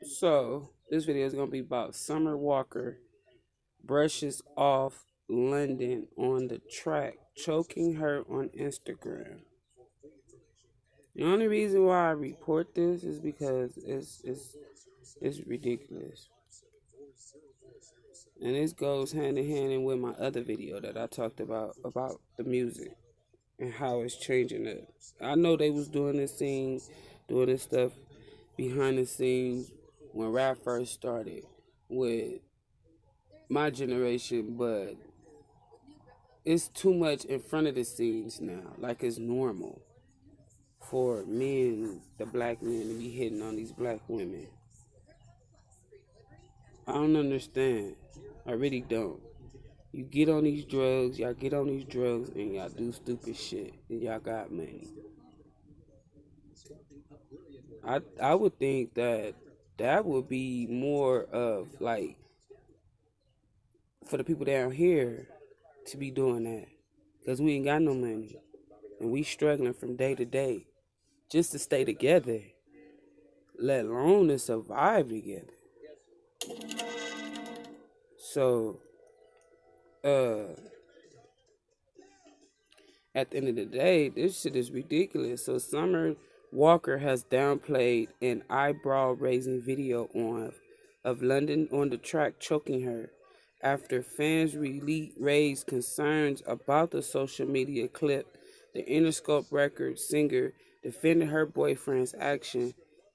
So, this video is going to be about Summer Walker brushes off London on the track, choking her on Instagram. The only reason why I report this is because it's ridiculous. And this goes hand in hand in with my other video that I talked about the music and how it's changing it. I know they was doing doing this stuff behind the scenes when rap first started with my generation, but it's too much in front of the scenes now. Like it's normal for men, the black men, to be hitting on these black women. I don't understand. I really don't. You get on these drugs, y'all get on these drugs, and y'all do stupid shit, and y'all got money. I would think that that would be more of like for the people down here to be doing that, because we ain't got no money, and we struggling from day to day just to stay together, let alone to survive together. So, uh, at the end of the day, this shit is ridiculous. So Summer Walker has downplayed an eyebrow-raising video of London on the track choking her after fans raised concerns about the social media clip. The Interscope Records singer defended her boyfriend's action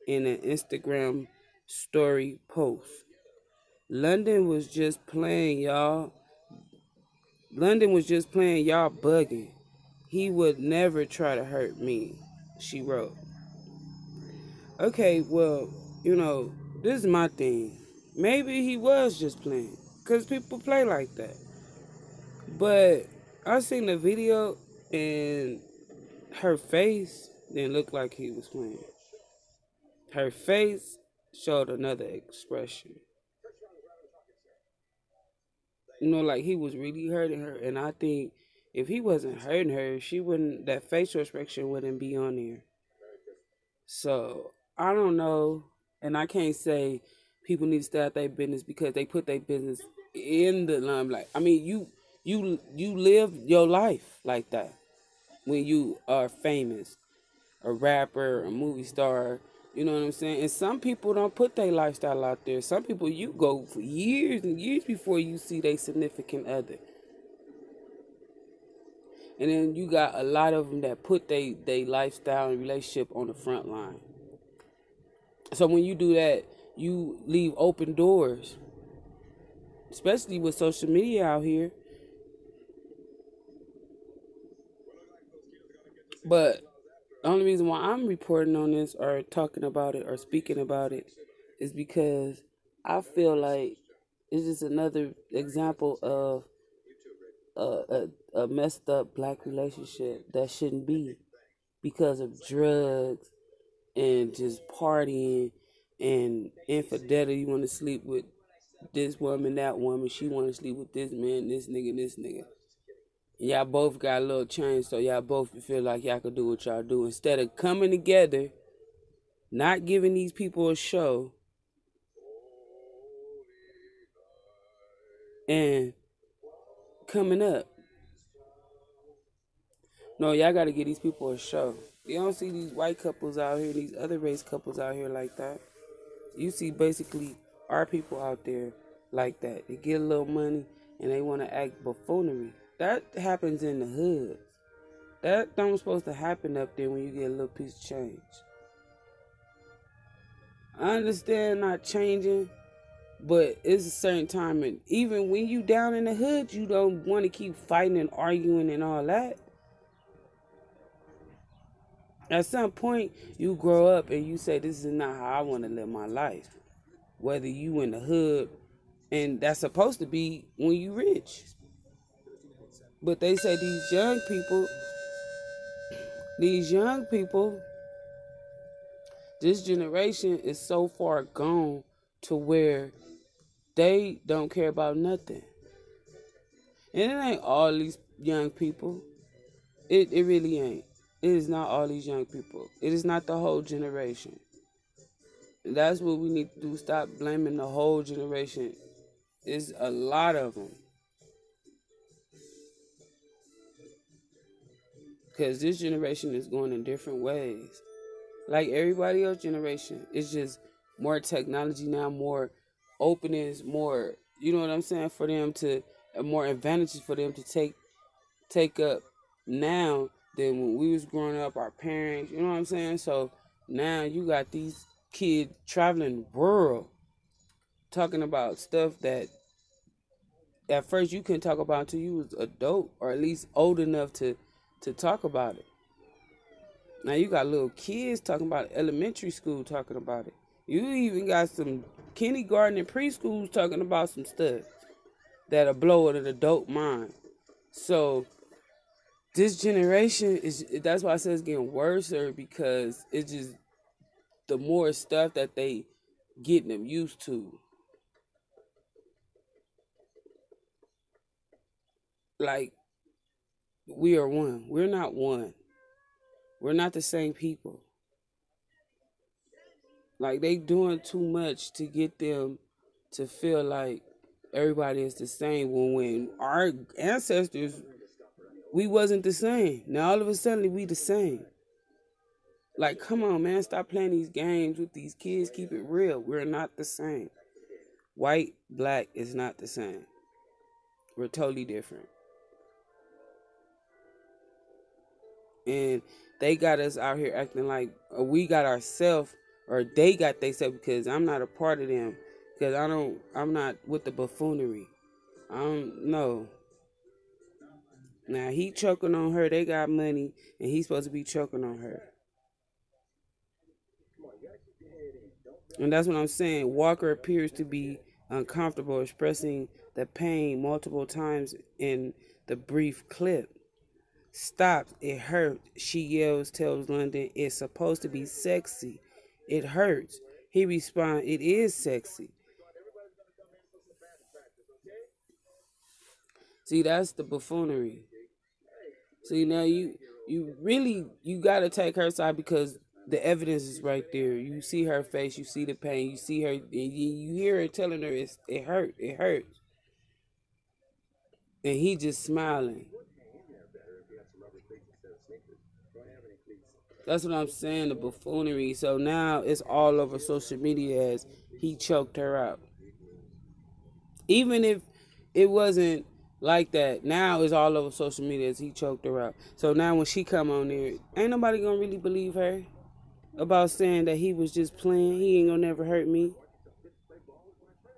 in an Instagram story post. London was just playing, y'all. London was just playing, y'all bugging. He would never try to hurt me, she wrote. Okay, well, this is my thing. Maybe he was just playing, because people play like that. But I seen the video, and her face didn't look like he was playing. Her face showed another expression. Like he was really hurting her. And I think if he wasn't hurting her, that facial expression wouldn't be on there. So I don't know, and I can't say people need to stay out their business because they put their business in the limelight. I mean, you live your life like that when you are famous, a rapper, a movie star. You know what I'm saying? And some people don't put their lifestyle out there. Some people, you go for years and years before you see their significant other. And then you got a lot of them that put their lifestyle and relationship on the front line. So when you do that, you leave open doors, especially with social media out here. But the only reason why I'm reporting on this or talking about it or speaking about it is because I feel like it's just another example of a messed up black relationship that shouldn't be because of drugs and just partying and infidelity. You want to sleep with this woman, that woman. She want to sleep with this man, this nigga, this nigga. And y'all both got a little change, so y'all both feel like y'all could do what y'all do. Instead of coming together, not giving these people a show, and coming up. No, y'all got to give these people a show. You don't see these white couples out here, these other race couples out here like that. You see basically our people out there like that. They get a little money and they want to act buffoonery. That happens in the hood. That don't supposed to happen up there when you get a little piece of change. I understand not changing, but it's a certain time, and even when you down in the hood, you don't want to keep fighting and arguing and all that. At some point, you grow up and you say, this is not how I want to live my life. Whether you in the hood, and that's supposed to be when you rich. But they say these young people, this generation is so far gone to where they don't care about nothing. And it ain't all these young people. It really ain't. It is not all these young people. It is not the whole generation. That's what we need to do. Stop blaming the whole generation. It's a lot of them. Because this generation is going in different ways. Like everybody else generation. It's just more technology now, more openness, more, you know what I'm saying, for them to, more advantages for them to take up now than when we was growing up, our parents, you know what I'm saying? So now you got these kids traveling the world talking about stuff that at first you couldn't talk about until you was adult or at least old enough to talk about it. Now you got little kids talking about it, elementary school talking about it. You even got some kindergarten and preschools talking about some stuff that'll blow an adult mind. So this generation that's why I say it's getting worse, because it's just the more stuff that they getting them used to. Like, we are one. We're not one. We're not the same people. Like, they doing too much to get them to feel like everybody is the same, when our ancestors, we wasn't the same. Now all of a sudden we the same. Like, come on, man, stop playing these games with these kids. Keep it real. We're not the same. White, black is not the same. We're totally different. And they got us out here acting like we got ourselves, or they got themselves, because I'm not a part of them. Because I'm not with the buffoonery. I don't know. Now he choking on her. They got money, and he's supposed to be choking on her. And that's what I'm saying. Walker appears to be uncomfortable expressing the pain multiple times in the brief clip. Stops. It hurts. She yells, tells London it's supposed to be sexy. It hurts. He responds, it is sexy. See, that's the buffoonery. See, now you really, you got to take her side, because the evidence is right there. You see her face, you see the pain, you see her, and you hear her telling her it hurts. And he just smiling. That's what I'm saying, the buffoonery. So now it's all over social media as he choked her out. Even if it wasn't like that, now it's all over social media as he choked her out. So now when she come on there, ain't nobody gonna really believe her about saying that he was just playing. He ain't gonna never hurt me.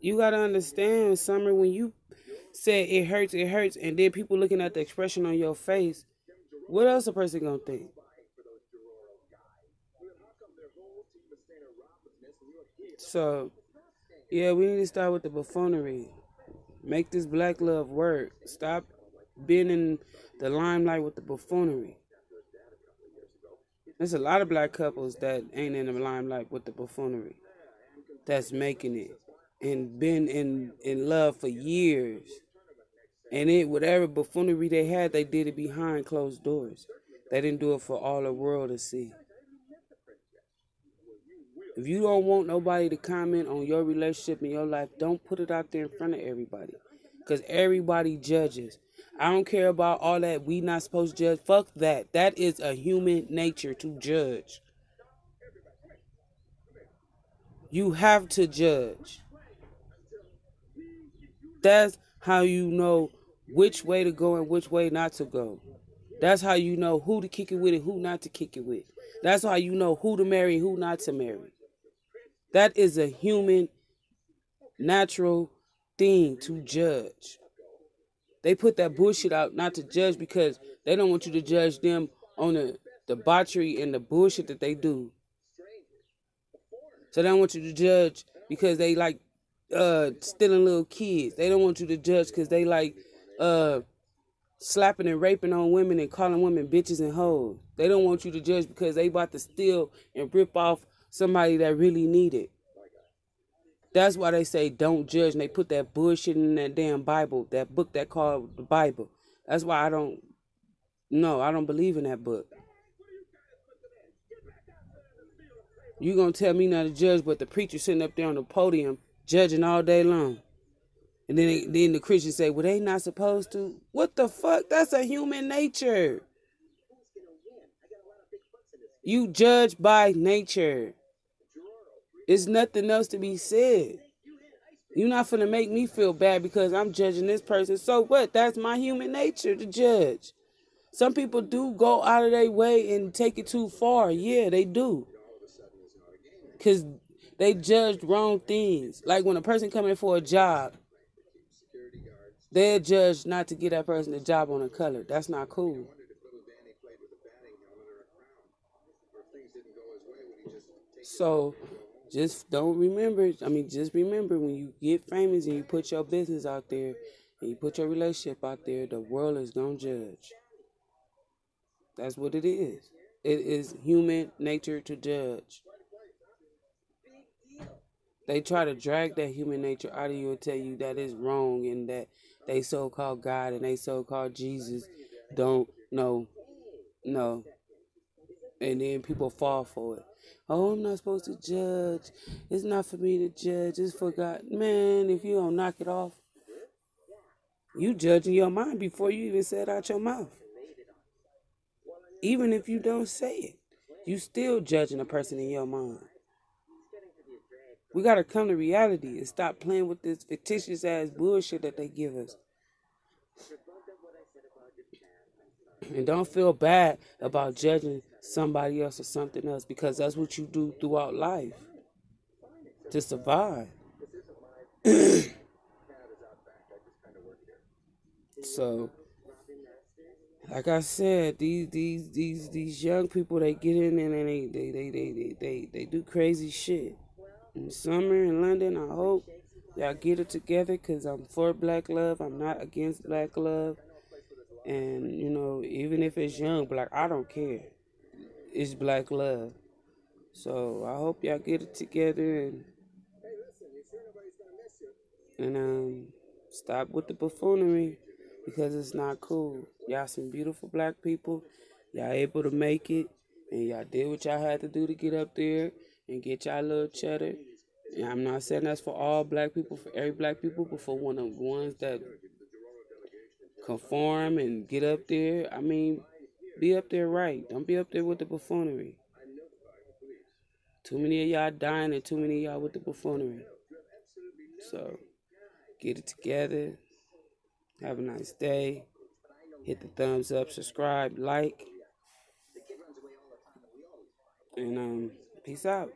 You gotta understand, Summer, when you said it hurts, and then people looking at the expression on your face, what else a person gonna think? So, yeah, we need to start with the buffoonery. Make this black love work. Stop being in the limelight with the buffoonery. There's a lot of black couples that ain't in the limelight with the buffoonery, that's making it and been in love for years. And it, whatever buffoonery they had, they did it behind closed doors. They didn't do it for all the world to see. If you don't want nobody to comment on your relationship in your life, don't put it out there in front of everybody. Because everybody judges. I don't care about all that we not supposed to judge. Fuck that. That is a human nature to judge. You have to judge. That's how you know which way to go and which way not to go. That's how you know who to kick it with and who not to kick it with. That's how you know who to marry and who not to marry. That is a human, natural thing to judge. They put that bullshit out not to judge because they don't want you to judge them on the debauchery and the bullshit that they do. So they don't want you to judge because they like stealing little kids. They don't want you to judge because they like slapping and raping on women and calling women bitches and hoes. They don't want you to judge because they about to steal and rip off somebody that really need it. That's why they say don't judge, and they put that bullshit in that damn Bible, that book that called the Bible. That's why I don't believe in that book. You gonna tell me not to judge, but the preacher sitting up there on the podium judging all day long. And then the Christians say, well, they not supposed to. What the fuck? That's a human nature. You judge by nature. It's nothing else to be said. You're not finna make me feel bad because I'm judging this person. So what? That's my human nature to judge. Some people do go out of their way and take it too far. Yeah, they do. Because they judged wrong things. Like when a person come in for a job, they're judged not to get that person a job on a color. That's not cool. So just remember when you get famous and you put your business out there and you put your relationship out there, the world is going to judge. That's what it is. It is human nature to judge. They try to drag that human nature out of you and tell you that it's wrong and that they so-called God and they so-called Jesus don't know. No. And then people fall for it. Oh, I'm not supposed to judge. It's not for me to judge. It's for God. Man, if you don't knock it off, you judging your mind before you even say it out your mouth. Even if you don't say it, you still judging a person in your mind. We got to come to reality and stop playing with this fictitious ass bullshit that they give us. And don't feel bad about judging somebody else or something else because that's what you do throughout life to survive. So, like I said, these young people, they get in and they do crazy shit. In summer in London, I hope y'all get it together because I'm for black love. I'm not against black love. And, you know, even if it's young black, I don't care. It's black love. So I hope y'all get it together and stop with the buffoonery because it's not cool. Y'all some beautiful black people. Y'all able to make it. And y'all did what y'all had to do to get up there and get y'all little cheddar. And I'm not saying that's for all black people, for every black people, but for one of the ones that conform and get up there. I mean, be up there right. Don't be up there with the buffoonery. Too many of y'all dying and too many of y'all with the buffoonery. So, get it together. Have a nice day. Hit the thumbs up, subscribe, like. And peace out.